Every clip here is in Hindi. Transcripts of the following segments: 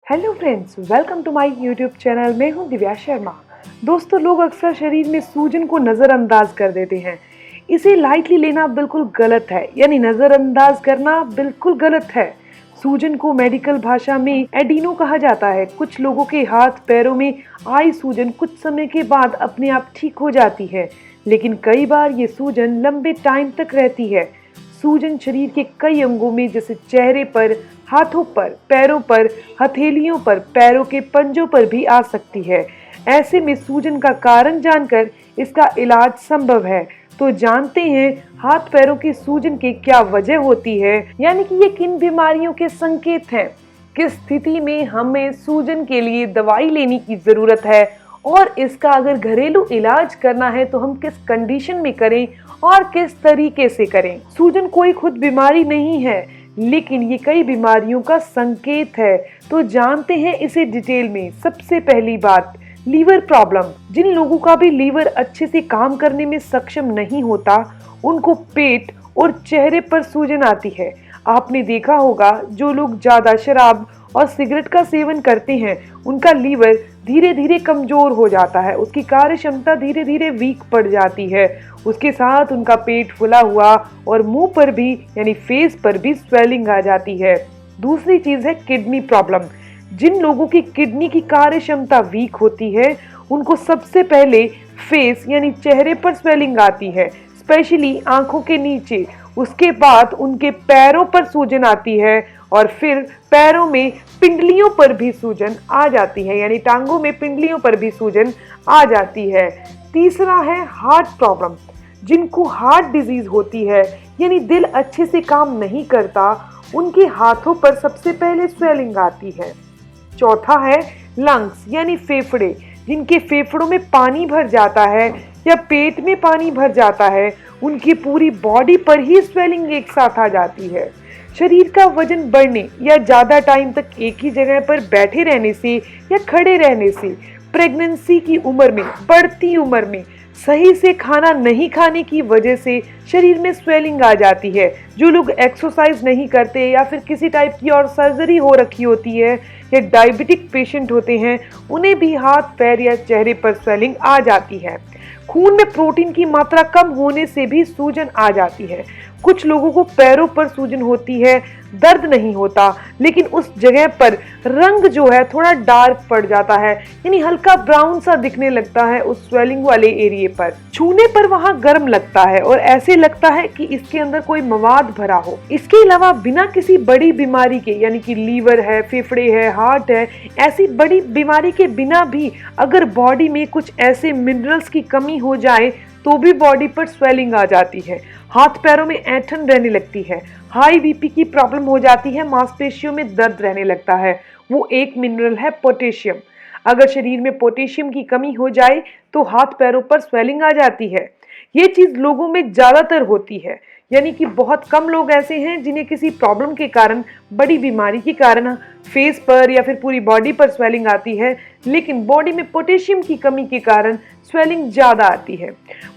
Hello friends, welcome to my YouTube channel. मैं हूं दिव्या शर्मा। दोस्तों, लोग अक्सर शरीर में सूजन को नज़रअंदाज कर देते हैं। इसे लाइटली लेना बिल्कुल गलत है, यानी नज़रअंदाज करना बिल्कुल गलत है। सूजन को मेडिकल भाषा में एडिनो कहा जाता है। कुछ लोगों के हाथ पैरों में आई सूजन कुछ समय के बाद अपने आप ठीक हो जाती है, लेकिन कई बार ये सूजन लंबे टाइम तक रहती है। सूजन शरीर के कई अंगों में जैसे चेहरे पर, हाथों पर, पैरों पर, हथेलियों पर, पैरों के पंजों पर भी आ सकती है। ऐसे में सूजन का कारण जानकर इसका इलाज संभव है। तो जानते हैं हाथ पैरों की सूजन की क्या वजह होती है, यानी कि ये किन बीमारियों के संकेत हैं, किस स्थिति में हमें सूजन के लिए दवाई लेने की जरूरत है और इसका अगर घरेलू इलाज करना है तो हम किस कंडीशन में करें और किस तरीके से करें। सूजन कोई खुद बीमारी नहीं है, लेकिन ये कई बीमारियों का संकेत है। तो जानते हैं इसे डिटेल में। सबसे पहली बात, लीवर प्रॉब्लम। जिन लोगों का भी लीवर अच्छे से काम करने में सक्षम नहीं होता, उनको पेट और चेहरे पर सूजन आती है। आपने देखा होगा, जो लोग ज्यादा शराब और सिगरेट का सेवन करते हैं, उनका लीवर धीरे धीरे कमजोर हो जाता है, उसकी कार्य क्षमता धीरे धीरे वीक पड़ जाती है। उसके साथ उनका पेट फुला हुआ और मुंह पर भी यानी फेस पर भी स्वेलिंग आ जाती है। दूसरी चीज है किडनी प्रॉब्लम। जिन लोगों की किडनी की कार्य क्षमता वीक होती है, उनको सबसे पहले फेस यानी चेहरे पर स्वेलिंग आती है, स्पेशली आंखों के नीचे। उसके बाद उनके पैरों पर सूजन आती है और फिर पैरों में पिंडलियों पर भी सूजन आ जाती है, यानी टांगों में पिंडलियों पर भी सूजन आ जाती है। तीसरा है हार्ट प्रॉब्लम। जिनको हार्ट डिजीज होती है, यानी दिल अच्छे से काम नहीं करता, उनके हाथों पर सबसे पहले स्वेलिंग आती है। चौथा है लंग्स यानी फेफड़े। जिनके फेफड़ों में पानी भर जाता है या पेट में पानी भर जाता है, उनकी पूरी बॉडी पर ही स्वेलिंग एक साथ आ जाती है। शरीर का वजन बढ़ने या ज्यादा टाइम तक एक ही जगह पर बैठे रहने से या खड़े रहने से, प्रेगनेंसी की उम्र में, बढ़ती उम्र में सही से खाना नहीं खाने की वजह से शरीर में स्वेलिंग आ जाती है। जो लोग एक्सरसाइज नहीं करते या फिर किसी टाइप की और सर्जरी हो रखी होती है या डायबिटिक पेशेंट होते हैं, उन्हें भी हाथ पैर या चेहरे पर स्वेलिंग आ जाती है। खून में प्रोटीन की मात्रा कम होने से भी सूजन आ जाती है। कुछ लोगों को पैरों पर सूजन होती है, दर्द नहीं होता, लेकिन उस जगह पर रंग जो है थोड़ा डार्क पड़ जाता है, यानी हल्का ब्राउन सा दिखने लगता है उस स्वेलिंग वाले एरिया पर। छूने पर वहां गर्म लगता है और ऐसे लगता है कि इसके अंदर कोई मवाद भरा हो। इसके अलावा बिना किसी बड़ी बीमारी के, यानी कि लीवर है, फेफड़े है, हार्ट है, ऐसी बड़ी बीमारी के बिना भी अगर बॉडी में कुछ ऐसे मिनरल्स की कमी हो जाए तो भी बॉडी पर स्वेलिंग आ जाती है। हाथ पैरों में ऐंठन रहने लगती है, हाई बीपी की प्रॉब्लम हो जाती है, मांसपेशियों में दर्द रहने लगता है। वो एक मिनरल है पोटेशियम। अगर शरीर में पोटेशियम की कमी हो जाए तो हाथ पैरों पर स्वेलिंग आ जाती है। ये चीज लोगों में ज्यादातर होती है, यानी कि बहुत कम लोग ऐसे हैं जिन्हें किसी प्रॉब्लम के कारण, बड़ी बीमारी के कारण फेस पर या फिर पूरी बॉडी पर स्वेलिंग आती है, लेकिन बॉडी में पोटेशियम की कमी के कारण स्वेलिंग ज्यादा आती है।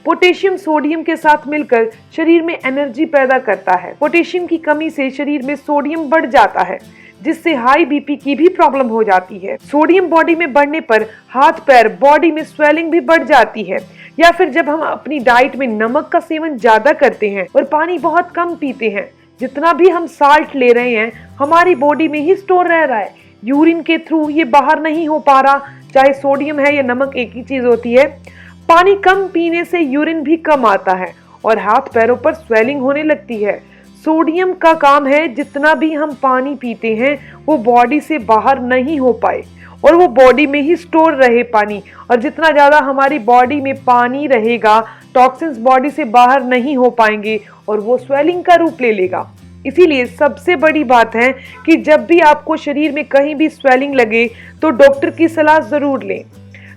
पोटेशियम सोडियम के साथ मिलकर शरीर में एनर्जी पैदा करता है। पोटेशियम की कमी से शरीर में सोडियम बढ़ जाता है, जिससे हाई बीपी की भी प्रॉब्लम हो जाती है। सोडियम बॉडी में बढ़ने पर हाथ पैर, बॉडी में स्वेलिंग भी बढ़ जाती है। या फिर जब हम अपनी डाइट में नमक का सेवन ज्यादा करते हैं और पानी बहुत कम पीते हैं, जितना भी हम साल्ट ले रहे हैं हमारी बॉडी में ही स्टोर रह रहा है, यूरिन के थ्रू ये बाहर नहीं हो पा रहा। चाहे सोडियम है या नमक, एक ही चीज होती है। पानी कम पीने से यूरिन भी कम आता है और हाथ पैरों पर स्वेलिंग होने लगती है। सोडियम का काम है जितना भी हम पानी पीते हैं वो बॉडी से बाहर नहीं हो पाए और वो बॉडी में ही स्टोर रहे पानी, और जितना ज्यादा हमारी बॉडी में पानी रहेगा, टॉक्सिन्स बॉडी से बाहर नहीं हो पाएंगे और वो स्वेलिंग का रूप ले लेगा। इसीलिए सबसे बड़ी बात है कि जब भी आपको शरीर में कहीं भी स्वेलिंग लगे तो डॉक्टर की सलाह जरूर लें।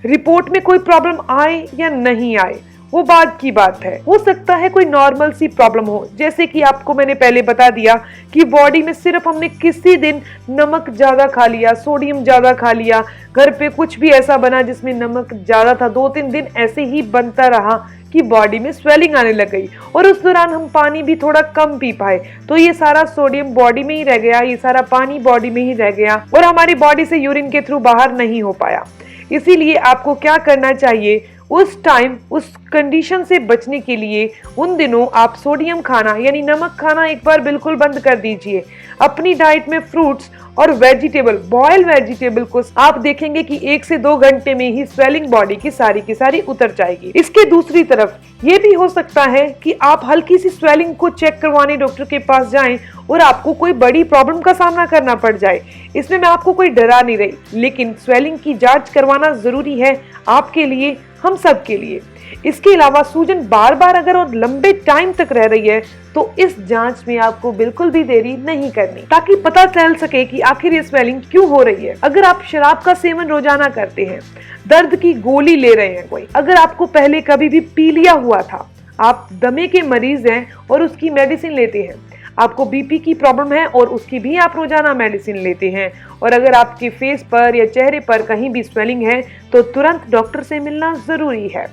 रिपोर्ट में कोई प्रॉब्लम आए या नहीं आए वो बाद की बात है। हो सकता है कोई नॉर्मल सी प्रॉब्लम हो, जैसे कि आपको मैंने पहले बता दिया कि बॉडी में सिर्फ हमने किसी दिन नमक ज्यादा खा लिया, सोडियम ज्यादा खा लिया, घर पे कुछ भी ऐसा बना जिसमें नमक ज्यादा था, 2-3 दिन ऐसे ही बनता रहा कि बॉडी में स्वेलिंग आने लग गई और उस दौरान हम पानी भी थोड़ा कम पी पाए, तो ये सारा सोडियम बॉडी में ही रह गया, ये सारा पानी बॉडी में ही रह गया और हमारी बॉडी से यूरिन के थ्रू बाहर नहीं हो पाया। इसीलिए आपको क्या करना चाहिए, उस टाइम उस कंडीशन से बचने के लिए उन दिनों आप सोडियम खाना यानी नमक खाना एक बार बिल्कुल बंद कर दीजिए। अपनी डाइट में फ्रूट्स और वेजिटेबल, बॉइल्ड वेजिटेबल को आप देखेंगे कि 1 से 2 घंटे में ही स्वेलिंग बॉडी की सारी उतर जाएगी। इसके दूसरी तरफ ये भी हो सकता है कि आप हल्की सी स्वेलिंग को चेक करवाने डॉक्टर के पास जाएं और आपको कोई बड़ी प्रॉब्लम का सामना करना पड़ जाए। इसमें मैं आपको कोई डरा नहीं रही, लेकिन स्वेलिंग की जांच करवाना जरूरी है आपके लिए, हम सब के लिए। इसके अलावा सूजन बार बार अगर और लंबे टाइम तक रह रही है तो इस जांच में आपको बिल्कुल भी देरी नहीं करनी, ताकि पता चल सके कि आखिर ये स्वेलिंग क्यों हो रही है। अगर आप शराब का सेवन रोजाना करते हैं, दर्द की गोली ले रहे हैं कोई, अगर आपको पहले कभी भी पीलिया हुआ था, आप दमे के मरीज हैं और उसकी मेडिसिन लेते हैं, आपको बीपी की प्रॉब्लम है और उसकी भी आप रोजाना मेडिसिन लेते हैं, और अगर आपके फेस पर या चेहरे पर कहीं भी स्वेलिंग है तो तुरंत डॉक्टर से मिलना जरूरी है।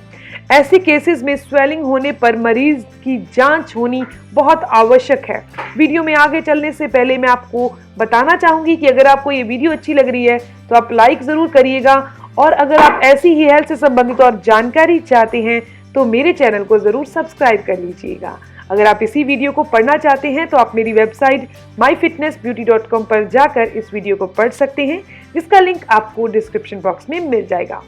ऐसे केसेस में स्वेलिंग होने पर मरीज की जांच होनी बहुत आवश्यक है। वीडियो में आगे चलने से पहले मैं आपको बताना चाहूंगी कि अगर आपको ये वीडियो अच्छी लग रही है तो आप लाइक जरूर करिएगा, और अगर आप ऐसी ही हेल्थ से संबंधित और जानकारी चाहते हैं तो मेरे चैनल को जरूर सब्सक्राइब कर लीजिएगा। अगर आप इसी वीडियो को पढ़ना चाहते हैं तो आप मेरी वेबसाइट myfitnessbeauty.com पर जाकर इस वीडियो को पढ़ सकते हैं, जिसका लिंक आपको डिस्क्रिप्शन बॉक्स में मिल जाएगा।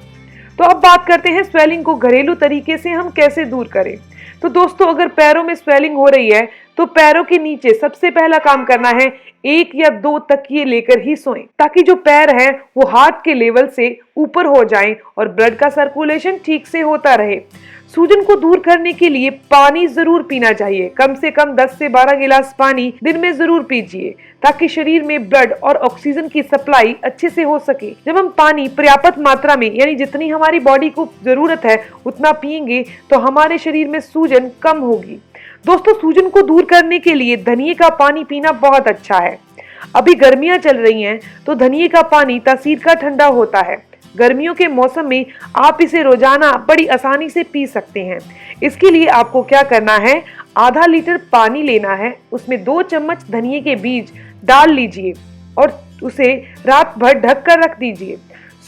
तो अब बात करते हैं स्वेलिंग को घरेलू तरीके से हम कैसे दूर करें। तो दोस्तों, अगर पैरों में स्वेलिंग हो रही है तो पैरों के नीचे सबसे पहला काम करना है 1 या 2 तकिए लेकर ही सोएं, ताकि जो पैर है वो हार्ट के लेवल से ऊपर हो जाएं और ब्लड का सर्कुलेशन ठीक से होता रहे। सूजन को दूर करने के लिए पानी जरूर पीना चाहिए, कम से कम 10 से 12 गिलास पानी दिन में जरूर पीजिए, ताकि शरीर में ब्लड और ऑक्सीजन की सप्लाई अच्छे से हो सके। जब हम पानी पर्याप्त मात्रा में यानी जितनी हमारी बॉडी को जरूरत है उतना पिएंगे तो हमारे शरीर में सूजन कम होगी। दोस्तों, सूजन को दूर करने के लिए धनिए का पानी पीना बहुत अच्छा है। अभी गर्मियां चल रही हैं तो धनिए का पानी तासीर का ठंडा होता है। गर्मियों के मौसम में आप इसे रोजाना बड़ी आसानी से पी सकते हैं। इसके लिए आपको क्या करना है, आधा लीटर पानी लेना है, उसमें 2 चम्मच धनिए के बीज डाल लीजिए और उसे रात भर ढक कर रख दीजिए।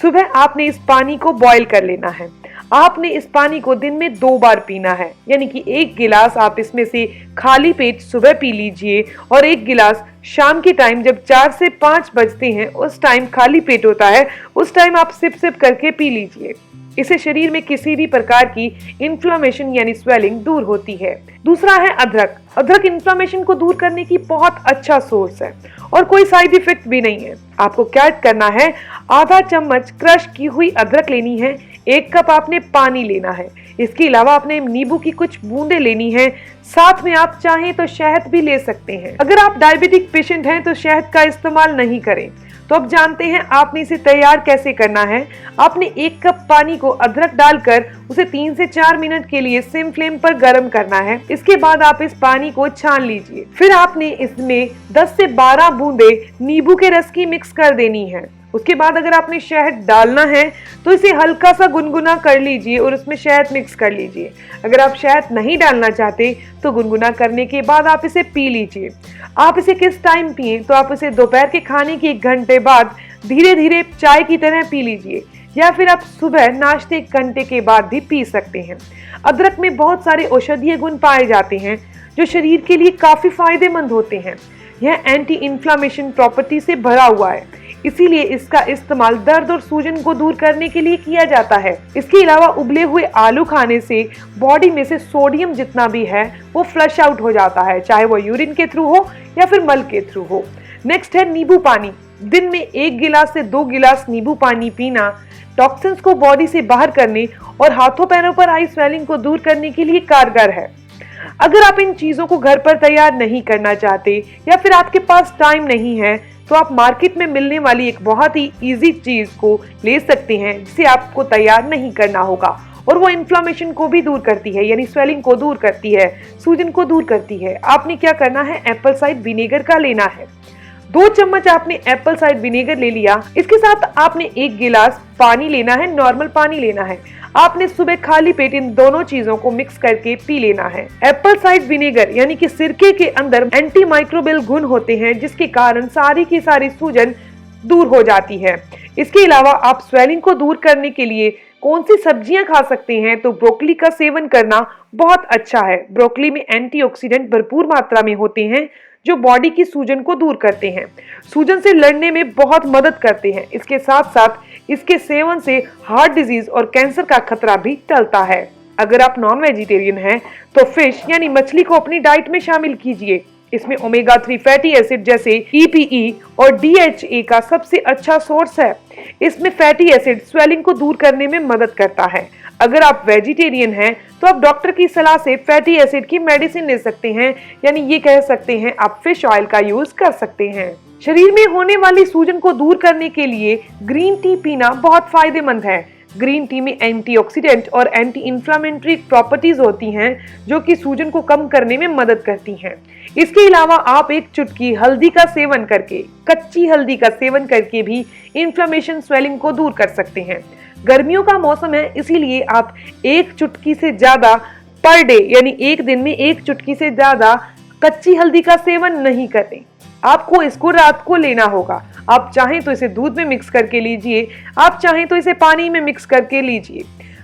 सुबह आपने इस पानी को बॉईल कर लेना है। आपने इस पानी को दिन में 2 बार पीना है, यानी कि 1 गिलास आप इसमें से खाली पेट सुबह पी लीजिए और 1 गिलास शाम के टाइम जब 4 से 5 बजते हैं उस टाइम खाली पेट होता है, उस टाइम आप सिप सिप करके पी लीजिए। इससे शरीर में किसी भी प्रकार की इन्फ्लेमेशन यानी स्वेलिंग दूर होती है। दूसरा है अदरक। अदरक इन्फ्लेमेशन को दूर करने की बहुत अच्छा सोर्स है और कोई साइड इफेक्ट भी नहीं है। आपको क्या करना है, आधा चम्मच क्रश की हुई अदरक लेनी है, 1 कप आपने पानी लेना है। इसके अलावा आपने नींबू की कुछ बूंदें लेनी है, साथ में आप चाहें तो शहद भी ले सकते हैं। अगर आप डायबिटिक पेशेंट हैं तो शहद का इस्तेमाल नहीं करें। तो अब जानते हैं आपने इसे तैयार कैसे करना है। आपने 1 कप पानी को अदरक डालकर उसे 3 से 4 मिनट के लिए सिम फ्लेम पर गर्म करना है। इसके बाद आप इस पानी को छान लीजिए। फिर आपने इसमें 10 से 12 बूंदे नींबू के रस की मिक्स कर देनी है। उसके बाद अगर आपने शहद डालना है तो इसे हल्का सा गुनगुना कर लीजिए और उसमें शहद मिक्स कर लीजिए। अगर आप शहद नहीं डालना चाहते तो गुनगुना करने के बाद आप इसे पी लीजिए। आप इसे किस टाइम पिए, तो आप इसे दोपहर के खाने के 1 घंटे बाद धीरे धीरे चाय की तरह पी लीजिए, या फिर आप सुबह नाश्ते 1 घंटे के बाद भी पी सकते हैं। अदरक में बहुत सारे औषधीय गुण पाए जाते हैं जो शरीर के लिए काफी फायदेमंद होते हैं। यह एंटी इन्फ्लेमेशन प्रॉपर्टी से भरा हुआ है, इसीलिए इसका इस्तेमाल दर्द और सूजन को दूर करने के लिए किया जाता है। इसके अलावा उबले हुए आलू खाने से बॉडी में से सोडियम जितना भी है वो फ्लश आउट हो जाता है, चाहे वो यूरिन के थ्रू हो या फिर मल के थ्रू हो। नेक्स्ट है नींबू पानी। दिन में 1 गिलास से 2 गिलास नींबू पानी पीना टॉक्सिन्स को बॉडी से बाहर करने और हाथों पैरों पर आई स्वेलिंग को दूर करने के लिए कारगर है। अगर आप इन चीजों को घर पर तैयार नहीं करना चाहते या फिर आपके पास टाइम नहीं है तो आप मार्केट में मिलने वाली एक बहुत ही इजी चीज को ले सकते हैं, जिसे आपको तैयार नहीं करना होगा, और वो इन्फ्लेमेशन को भी दूर करती है, यानी स्वेलिंग को दूर करती है, सूजन को दूर करती है। आपने क्या करना है, एप्पल साइडर विनेगर का लेना है। 2 चम्मच आपने एप्पल साइड विनेगर ले लिया। इसके साथ आपने 1 गिलास पानी लेना है, नॉर्मल पानी लेना है। आपने सुबह खाली पेट इन दोनों चीजों को मिक्स करके पी लेना है। एप्पल साइड विनेगर यानी कि सिरके के अंदर एंटी माइक्रोबियल गुण होते हैं, जिसके कारण सारी की सारी सूजन दूर हो जाती है। इसके अलावा आप स्वेलिंग को दूर करने के लिए कौन सी सब्जियां खा सकते हैं, तो ब्रोकली का सेवन करना बहुत अच्छा है। ब्रोकली में एंटीऑक्सीडेंट भरपूर मात्रा में होते हैं जो बॉडी की सूजन को दूर करते हैं, सूजन से लड़ने में बहुत मदद करते हैं। इसके साथ साथ इसके सेवन से हार्ट डिजीज और कैंसर का खतरा भी टलता है। अगर आप नॉन वेजिटेरियन हैं तो फिश यानी मछली को अपनी डाइट में शामिल कीजिए। इसमें ओमेगा 3 फैटी एसिड जैसे EPE और DHA का सबसे अच्छा सोर्स है। इसमें फैटी एसिड स्वेलिंग को दूर करने में मदद करता है। अगर आप वेजिटेरियन हैं तो आप डॉक्टर की सलाह से फैटी एसिड की मेडिसिन ले सकते हैं, यानी ये कह सकते हैं आप फिश ऑयल का यूज कर सकते हैं। शरीर में होने वाली सूजन को दूर करने के लिए ग्रीन टी पीना बहुत फायदेमंद है। ग्रीन टी में एंटीऑक्सीडेंट और एंटी इंफ्लेमेटरी प्रॉपर्टीज होती हैं जो कि सूजन को कम करने में मदद करती हैं। इसके अलावा आप 1 चुटकी हल्दी का सेवन करके, कच्ची हल्दी का सेवन करके भी इन्फ्लेमेशन स्वेलिंग को दूर कर सकते हैं। गर्मियों का मौसम है, इसीलिए आप 1 चुटकी से ज्यादा पर डे यानी एक दिन में 1 चुटकी से ज्यादा कच्ची हल्दी का सेवन नहीं करें। आपको इसको रात को लेना होगा। आप चाहें तो इसे दूध में मिक्स करके लीजिए, आप चाहें तो इसे पानी में मिक्स करके लीजिए।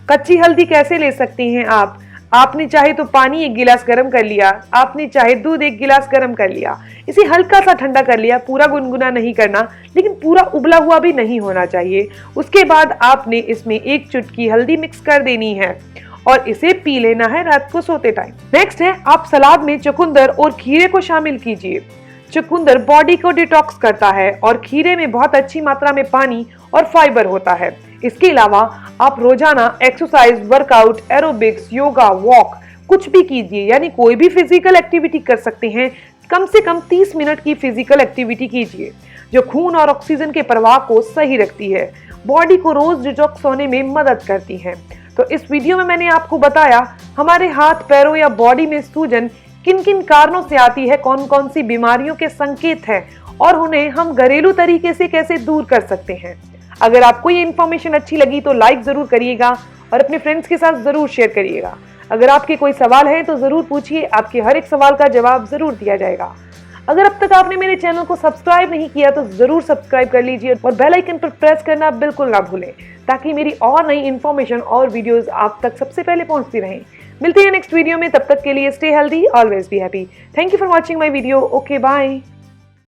कच्ची हल्दी कैसे ले सकते हैं आप? आपने चाहे तो पानी 1 गिलास गर्म कर लिया, आपने चाहे दूध 1 गिलास गर्म कर लिया, इसे हल्का सा ठंडा कर लिया, पूरा गुनगुना नहीं करना, लेकिन पूरा उबला हुआ भी नहीं होना चाहिए। उसके बाद आपने इसमें 1 चुटकी हल्दी मिक्स कर देनी है और इसे पी लेना है रात को सोते टाइम। नेक्स्ट है, आप सलाद में चुकंदर और खीरे को शामिल कीजिए। चुकंदर बॉडी को डिटॉक्स करता है और खीरे में बहुत अच्छी मात्रा में पानी और फाइबर होता है। इसके अलावा आप रोजाना exercise, workout, aerobics, yoga, walk कुछ भी कीजिए, यानी कोई भी फिजिकल एक्टिविटी कर सकते हैं। कम से कम 30 मिनट की फिजिकल एक्टिविटी कीजिए जो खून और ऑक्सीजन के प्रवाह को सही रखती है, बॉडी को रोज डिटॉक्स होने में मदद करती है। तो इस वीडियो में मैंने आपको बताया हमारे हाथ, पैरों या बॉडी में सूजन किन किन कारणों से आती है, कौन कौन सी बीमारियों के संकेत हैं और उन्हें हम घरेलू तरीके से कैसे दूर कर सकते हैं। अगर आपको ये इन्फॉर्मेशन अच्छी लगी तो लाइक जरूर करिएगा और अपने फ्रेंड्स के साथ जरूर शेयर करिएगा। अगर आपके कोई सवाल है तो जरूर पूछिए, आपके हर एक सवाल का जवाब जरूर दिया जाएगा। अगर अब तक आपने मेरे चैनल को सब्सक्राइब नहीं किया तो जरूर सब्सक्राइब कर लीजिए और बेल आइकन पर प्रेस करना बिल्कुल ना भूलें, ताकि मेरी और नई इन्फॉर्मेशन और वीडियोस आप तक सबसे पहले पहुंचती रहें। मिलते हैं नेक्स्ट वीडियो में, तब तक के लिए stay healthy, always be happy. Thank you for watching my video. Okay, bye.